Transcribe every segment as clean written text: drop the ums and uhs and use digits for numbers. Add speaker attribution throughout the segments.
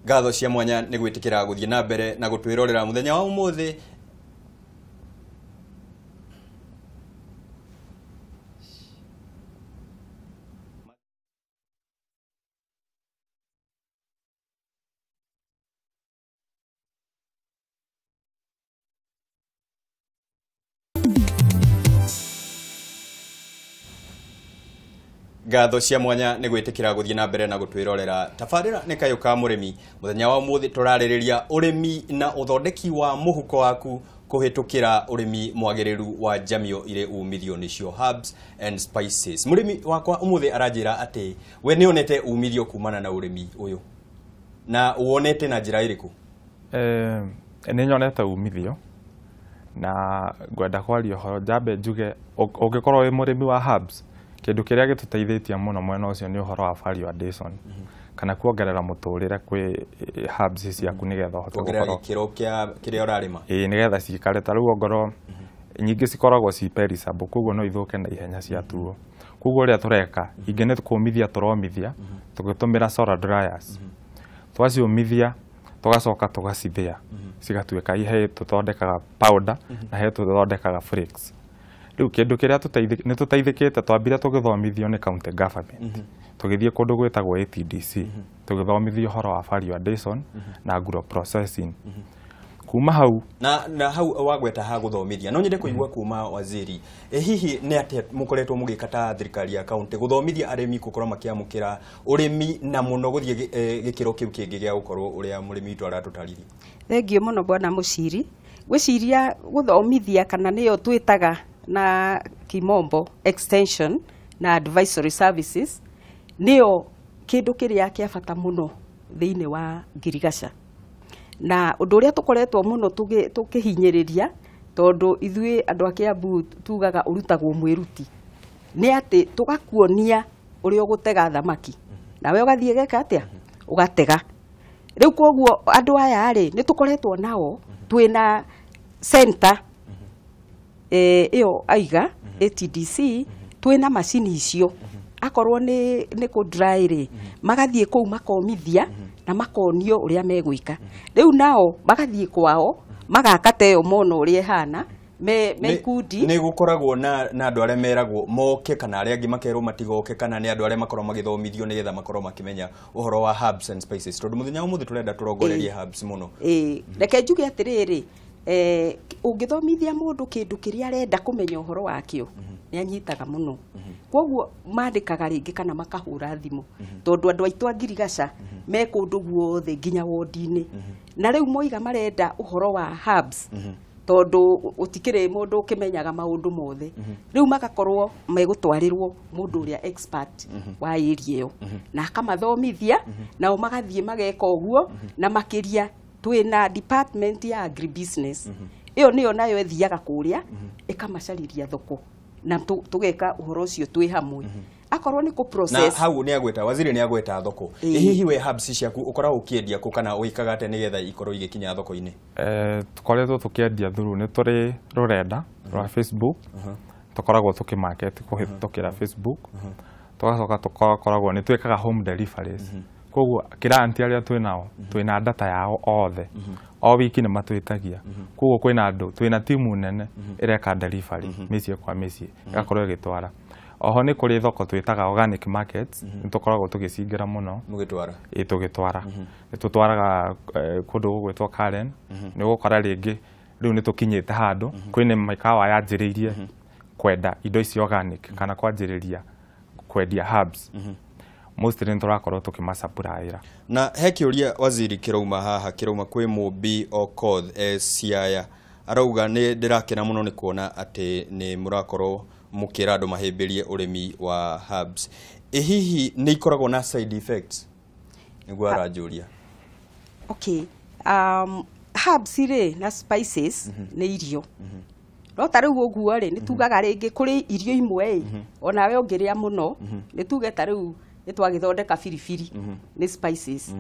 Speaker 1: Ngatho cia mwanya nĩ gwĩtĩkĩra gũthiĩ na mbere na gũtwĩrorera mũthenya wa ũmũthĩ. Ngatho cia mwanya nĩ gwĩtĩkĩra gũthiĩ na mbere na gũtwĩrorera. Tabarĩra nĩ kayũ ka mũrĩmi. Mũthenya wa ũmũthĩ tũrarĩrĩria ũrĩmi na ũthondeki wa mũhuko waku kũhĩtũkĩra ũrĩmi mwagĩrĩru wa njamio irĩ umithio nĩcio herbs and spices. Mũrĩmi wakwa ũmũthĩ aranjĩra atĩ we nĩ onete umithio kumana na ũrĩmi ũyũ. Na wonete na njĩra ĩrĩkũ?
Speaker 2: Nĩ nyonete umithio na ngwenda kwaria ũhoro njambe njuge ũngĩkorwo wĩ mũrĩmi wa herbs, kĩndũ kĩrĩa gĩtũteithĩtie mũno mwena ũcio nĩ ũhoro wa value addition kana kuongerera mũtũrĩre kwĩ herbs ciaku nĩgetha ũhote
Speaker 1: gũkorwo kĩro kĩrĩa ũrarĩma
Speaker 2: nĩgetha cikare. Ta rĩu ongorwo nyingĩ cikoragwo ci perishable, koguo no ithũke na ihenya ciatuo. Koguo ũrĩa tũreka ingĩ nĩ kũmithia tũromithia tũgĩtũmĩra solar dryers. Twaciũmithia tũgacoka tũgacithĩa cigatuĩka ihe tũthondekaga powder na he tũthondekaga flakes. Rĩu kĩndũ kĩrĩa nĩ tũteithĩkĩte twambire tũgĩthomithio nĩ county government. Tũgĩthiĩ kũndũ gwĩtagwo ATDC tũgĩthomithio ũhoro wa value addition na agro processing. Kuma hau
Speaker 1: na hau wagweta ha gũthomithia no nyende kũigua kuma waziri hihi nĩ atĩ mũkoretwo mũgĩka ta thirikari ya county gũthomithia arĩmi gũkorwo makĩamũkĩra ũrĩmi na mũno gũthiĩ gĩkĩro kĩu kĩngĩ gĩa gũkorwo ũrĩa mũrĩmi witũ aratũtarĩria?
Speaker 3: Thengio mũno bwana mũciri. Gwĩciria gũthomithia kana nĩyo twĩtaga na kimombo extension na advisory services nĩyo kĩndũ kĩrĩa kĩa bata mũno thĩinĩ wa ngirigaca. Na ũndũ ũrĩa tũkoretwo mũno tũkĩhinyĩrĩria tondũ ithuĩ andũ a Kiambu tugaga ũrutagwo mwĩruti nĩ atĩ tũgakuonia ũrĩa ũgũtega thamaki nawe ũgathiĩ geka atĩa ũgatega. Rĩu koguo andũ aya rĩ nĩ tũkoretwo nao twĩna center ĩyo aiga ATDC twĩna macini icio akorwo nĩ kũ dry rĩ magathiĩ kũu makomithia na makonio ũrĩa megwĩka. Rĩu nao magathiĩ kwao magakata ĩyo mona ũrĩa ĩhana me ikundi.
Speaker 1: Nĩ gũkoragwo na andũ arĩa meragwo moke kana arĩa angĩ makerwo matigoke kana nĩ andũ arĩa makorwo magĩthomithio nĩgetha makorwo makĩmenya ũhoro wa herbs and spices? Tondũ mũthenya ũmũthĩ tũrenda tũrongorerie herbs mũno.
Speaker 3: Reke njuge atĩrĩrĩ, ũngĩthomithia mũndũ kĩndũ kĩrĩa arenda kũmenya ũhoro wakĩo nĩ anyitaga mũno. Koguo mandĩkaga rĩngĩ kana makahũra thimũ tondũ andũ aitũ a ngirigaca me kũndũ guothe nginya wodi-inĩ. Na rĩu moiga marenda ũhoro wa herbs tondũ ũtikĩrĩ mũndũ ũkĩmenyaga maũndũ mothe. Rĩu magakorwo megũtwarĩrwo mũndũ ũrĩa expert wa area ĩyo na akamathomithia nao magathiĩ mageka ũguo. Na makĩria twĩna department ya agribusiness ĩyo nĩyo nayo ĩthiaga kũrĩa ĩkamacarĩria thoko na tũgeka ũhoro ũcio twĩ hamwe. Akorwo nĩ kũ process
Speaker 1: na hau nĩ agweta waziri nĩ agweta thoko. Hihi we herbs ciaku ũkoragwo ũkĩendia kũ kana ũikaga atĩ nĩgetha ikorwo igĩkinya thoko-inĩ?
Speaker 2: Tũkoretwo tũkĩendia through nĩ tũrĩ rũrenda rwa Facebook tũkoragwo tũkĩmarket kũhĩtũkĩra Facebook. Tũgacoka tũkoragwo nĩ twĩkaga home deliveries. Koguo kiranti arĩa twĩnao twĩna data yao othe o wiki nĩ matwĩtagia. Koguo kwĩna andũ twĩna timu nene ĩreka delivery mĩciĩ kwa mĩciĩ ĩgakorwo ĩgĩtwara. Oho nĩ kũrĩ thoko twĩtaga organic markets nĩ tũkoragwo tũgĩcingĩra mũno
Speaker 1: mũgĩtwara
Speaker 2: tũgĩtwara. Nĩ tũtwaraga kũndũ gũgwĩtwo Karen. Nĩ gũkora rĩngĩ rĩu nĩ tũkinyĩte handũ kwĩna mĩkawa yanjĩrĩirie kwenda indo ici organic kana kwanjĩrĩria kwendia herbs. Mostly tũrakorwo tũkĩmacapuraĩra.
Speaker 1: Na he kĩũria waziri kĩrauma haha kĩrauma kwĩ Mũmbi Okoth Siaya arauga nĩ ndĩrakena mũno nĩ kuona atĩ nĩ mũrakorwo mũkĩra andũ mahĩmbĩrie ũrĩmi wa herbs. Hihi nĩ ikoragwo na side effects? Nĩguo aranjũria.
Speaker 3: Okay, herbs rĩ na spices nĩ irio. No ta rĩu ũguo rĩ nĩ tugaga rĩngĩ kũrĩ irio imwe onawe ũngĩrĩa mũno nĩ tuge ta rĩu nĩ twagĩthondeka biribiri nĩ spices.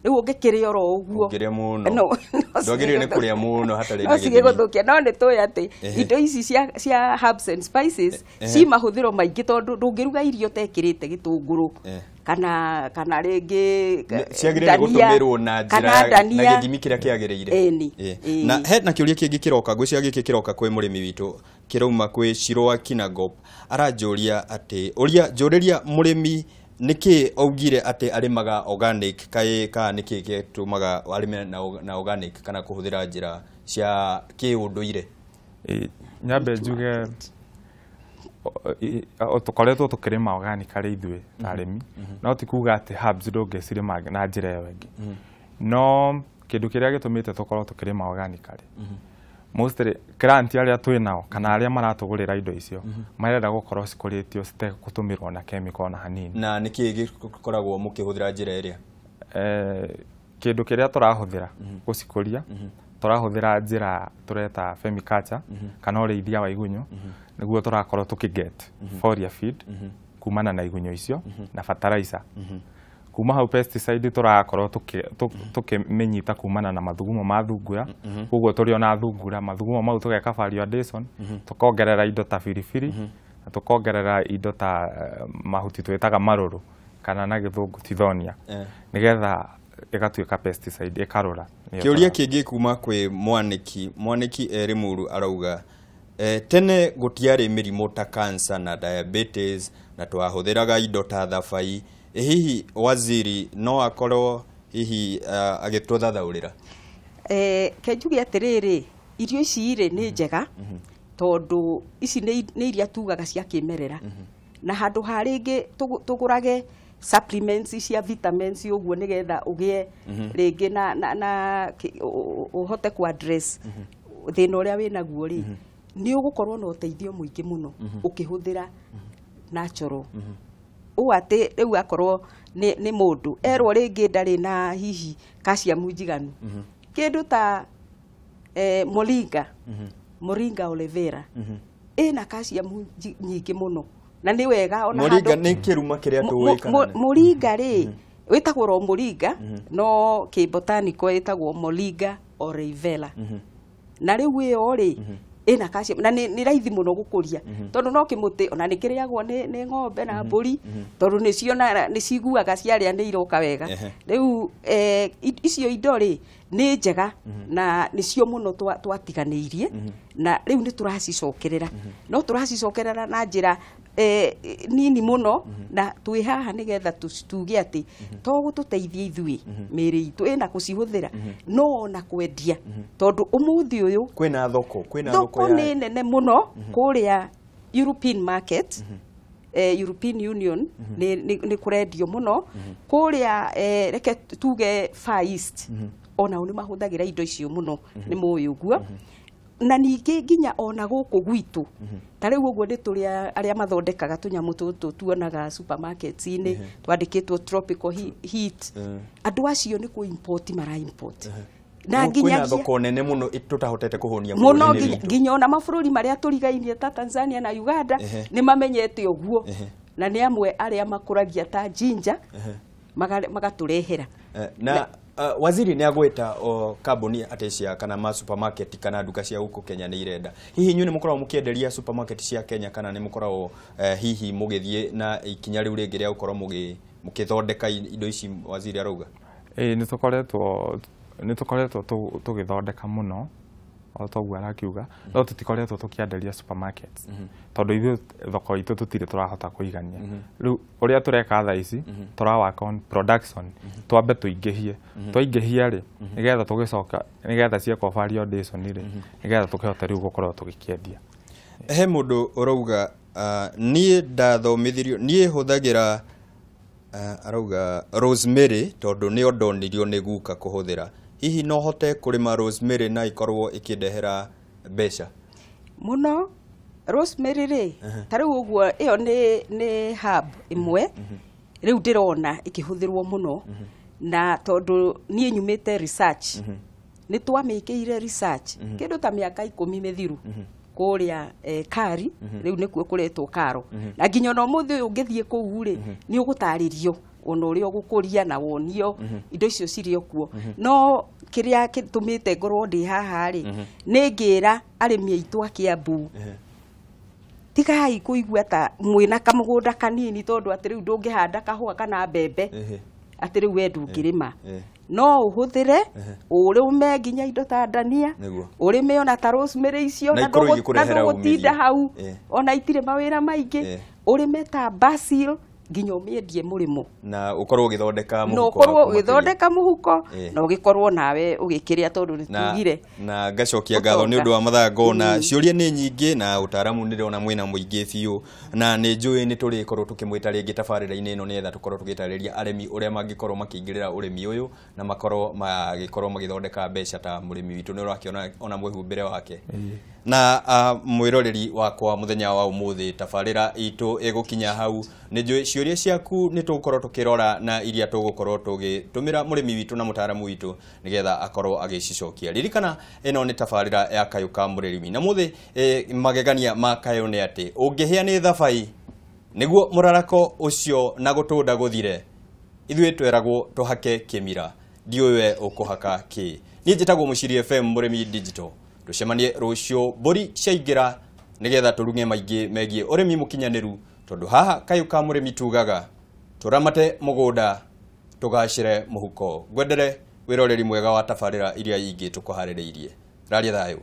Speaker 3: Rĩu ũngĩkĩrĩa oro ũguo
Speaker 1: ũngĩrĩa mũno ndwagĩrĩire nĩ kũrĩa mũno hatarĩ na
Speaker 3: gĩthimi. No cigĩgũthũkia no nĩ tũĩ atĩ indo ici cia herbs and spices ci mahũthĩro maingĩ tondũ ndũngĩruga irio tekĩrĩte gĩtũngũrũ kana rĩngĩ
Speaker 1: ciagĩrĩire gũtũmĩrwo na njĩra na gĩthimi kĩrĩa kĩagĩrĩire. Na he na kĩũria kĩngĩ kĩroka gwĩciria gĩkĩ kĩroka kwĩ mũrĩmi witũ kĩrauma kwĩ Shirwa Kinangop aranjũria atĩ njũrĩria mũrĩmi nĩkĩ augire atĩ arĩmaga organic kana nĩkĩ gĩtũmaga arĩme na organic kana kũhũthĩra njĩra cia kĩũndũire.
Speaker 2: Nyambe njuge tukoretwo tukirima organic ari ithuĩ ta arĩmi no ti kuga atĩ herbs ndũngĩcirĩma na njĩra ĩyo ĩngĩ, no kĩndũ kĩrĩa gĩtũmĩte tukorwo tukirima organic ari mostly client arĩa twĩnao kana arĩa maratũgũrĩra indo icio marenda gũkorwo cikũrĩtio citegũtũmĩrwo na chemical na hanini.
Speaker 1: Na nĩkĩ gĩkoragwo mũkĩhũthĩra njĩra ĩrĩa?
Speaker 2: Kĩndũ kĩrĩa tũrahũthĩra gũcikũria tũrahũthĩra njĩra tũreta vermiculture kana ũrĩithia wa igunyũ, nĩguo tũrakorwo tũkĩget foliar feed kumana na igunyũ icio na fertilizer. Kuma hau pesticide tũrakorwo tũkĩmenyita kumana na mathugumo ma thungura, koguo tũrĩ ona thungura mathugumo mau tũgeka validation, tũkongerera indo ta biribiri na tũkongerera indo ta mahuti twĩtaga marũrũ kana na gĩthũngũ tithonia, nĩgetha ĩgatuĩka pesticide ĩkarũra.
Speaker 1: Kĩũria kĩngĩ kuma kwĩ Mwaniki Rimuru arauga tene gũtiarĩ mĩrimũ ta cancer na diabetes na twahũthĩraga indo ta thabai, hihi waziri no akorwo hihi agĩtũthathaũrĩra?
Speaker 3: Kenjuge atĩrĩrĩ, irio ici rĩ nĩ njega tondũ ici nĩ iria tugaga cia kĩmerera, na handũ ha rĩngĩ tũgũrage supplements cia vitamins ũguo nĩgetha ũgĩe rĩngĩ na ũhote ku address thĩna ũrĩa wĩnaguo rĩ, nĩ ũgũkorwo na ũteithio mũingĩ mũno ũkĩhũthĩra natural. Ũũ atĩ rĩu akorwo nĩ mũndũ erwo rĩngĩ ndarĩ na hihi calcium njiganu, kĩndũ ta Moringa aloe vera ĩna calcium nyingĩ mũno na nĩ wega ona
Speaker 1: Moringa nĩ kĩruma kĩrĩa tũĩkana.
Speaker 3: Moringa rĩ wĩtagwo ro Moringa no kĩ botanical wĩtagwo Moringa aloe vera, na rĩu ĩyo rĩ ĩna calcium na nĩ raithi mũno gũkũria tondũ no kĩmũtĩ ona nĩ kĩrĩagwo nĩ ng'ombe na mbũri tondũ nĩ ciguaga ciarĩa nĩ iroka wega. Rĩu icio indo rĩ nĩ njega na nĩcio mũno twatiganĩirie na rĩu nĩ tũracicokerera, no tũracicokerera na njĩra nini mũno na twĩ haha nĩgetha tuge atĩ to gũtũteithia ithuĩ mĩrĩ itũ ĩna gũcihũthĩra no na kwendia tondũ ũmũthĩ ũyũ
Speaker 1: kwĩna
Speaker 3: thoko nĩ nene mũno kũrĩa European market, European Union nĩ kũrendio mũno kũrĩa reke tuge Far East onao nĩ mahũthagĩra indo icio mũno nĩ mũĩ ũguo, na ningĩ nginya ona gũkũ gwitũ ta rĩu ũguo nĩ tũrĩa arĩa mathondekaga tũnyamũ tũtũ tuonaga supermarkets-inĩ twandĩkĩtwo tropical heat, andũ acio nĩ kũ import mara import
Speaker 1: na nginya thoko nene mũno tutahotete kũhonia
Speaker 3: mũno nginya ona mabũrũri marĩa tũrigainie ta Tanzania na Uganda nĩ mamenyete ũguo na nĩ amwe arĩa makũragia ta ginger magatũrehera.
Speaker 1: Na waziri nĩ agwĩta kambuni atĩ cia kana ma supermarket kana nduka cia gũkũ Kenya nĩ irenda, hihi inyuĩ nĩ mũkoragwo mũkĩenderia supermarket cia Kenya kana nĩ mũkoragwo hihi mũgĩthiĩ na ikinya rĩu rĩngĩ rĩa gũkorwo mũkĩthondeka indo ici waziri arauga?
Speaker 2: Nĩ tũkoretwo tũgĩthondeka mũno o toguo arakiuga, no tũtikoretwo tũkĩenderia supermarkets tondũ ithuĩ thoko itũ tũtirĩ tũrahota kũigania. Rĩu ũrĩa tũreka thaa ici tũrawaka on production, twambe tũingĩhie, twaingĩhia rĩ nĩgetha tũgĩcoka nĩgetha cieka validation rĩ nĩgetha tũkĩhote rĩu gũkorwo tũgĩkĩendia.
Speaker 1: He mũndũ ũrauga niĩ ndathomithirio niĩ hũthagĩra arauga rosemary tondũ nĩ ondonirio nĩ guka kũhũthĩra, hihi no hote kũrĩma rosemary na ikorwo ikĩndehera mbeca
Speaker 3: mũno? Rosemary rĩ ta rĩu ũguo ĩyo nĩ herb ĩmwe rĩu ndĩrona ĩkĩhũthĩrwo mũno na tondũ niĩ nyumĩte research nĩ twamĩkĩire research kĩndũ ta mĩaka 10 mĩthiru kũrĩa Kari rĩu nĩkuo kũretwo Karo, na nginya no mũthĩ ũyũ ũngĩthiĩ kũu rĩ nĩ ũgũtarĩrio ona ũrĩa ũgũkũria na wonio indo icio cirĩ okuo, no kĩrĩa gĩtũmĩte ngorwo ndĩ haha rĩ nĩ ngĩra arĩmi aitũ a Kiambu tigai kuigua ta mwina kamugunda kanini tondu ati riu ndungihanda kahua kana mbembe ati riu we ndungirima no uhuthire urume nginya indo ta dania urime ona ta rosemary icio na ndugutinda hau ona itire mawira maingi urime ta basil nginya umiendie murimo
Speaker 1: na ukorwo ugithondeka muhuko
Speaker 3: no ukorwo ugithondeka muhuko na ugikorwo nawe ugikiria tondu nitugire
Speaker 1: na ngacokia ngatho ni undu wa mathango na ciuria ni nyingi na utaramu ni ndona mwina muingi biu na ni njui ni turi korwo tukimwita ringi tabarira-ini ino nietha tukorwo tugitariria aremi uria mangikorwo makingirira urimi uyu na makorwo magithondeka mbeca ta murimi witu ni urakiona ona mwihumbire wake na mwiroreri wakwa muthenya wa umuthi tabarira itu egukinya hau ni njui ciuria ciaku ni tugukorwo tukirora na iria tugukorwo tugitumira murimi witu na mutaramu witu nigetha akorwo agicokia ririkana ino ni tabarira ya Kayuka Murimi na muthi magegania ma kayo ni ati ungihia ni thabai niguo murarako ucio na gutunda guthire ithuĩ tweragwo tuhake kimira ndiwe ukuhaka ki ni njitagwo Muciri FM Murimi Digital tucemanie rucio mburi ciaingira nigetha turunge maingi megie urimi mukinyaniru tondu haha Kayuka Murimi tugaga turamate mugunda tugacire muhuko gwendere wiroreri mwega wa tabarira iria ingi tukuhaririirie raria thayo.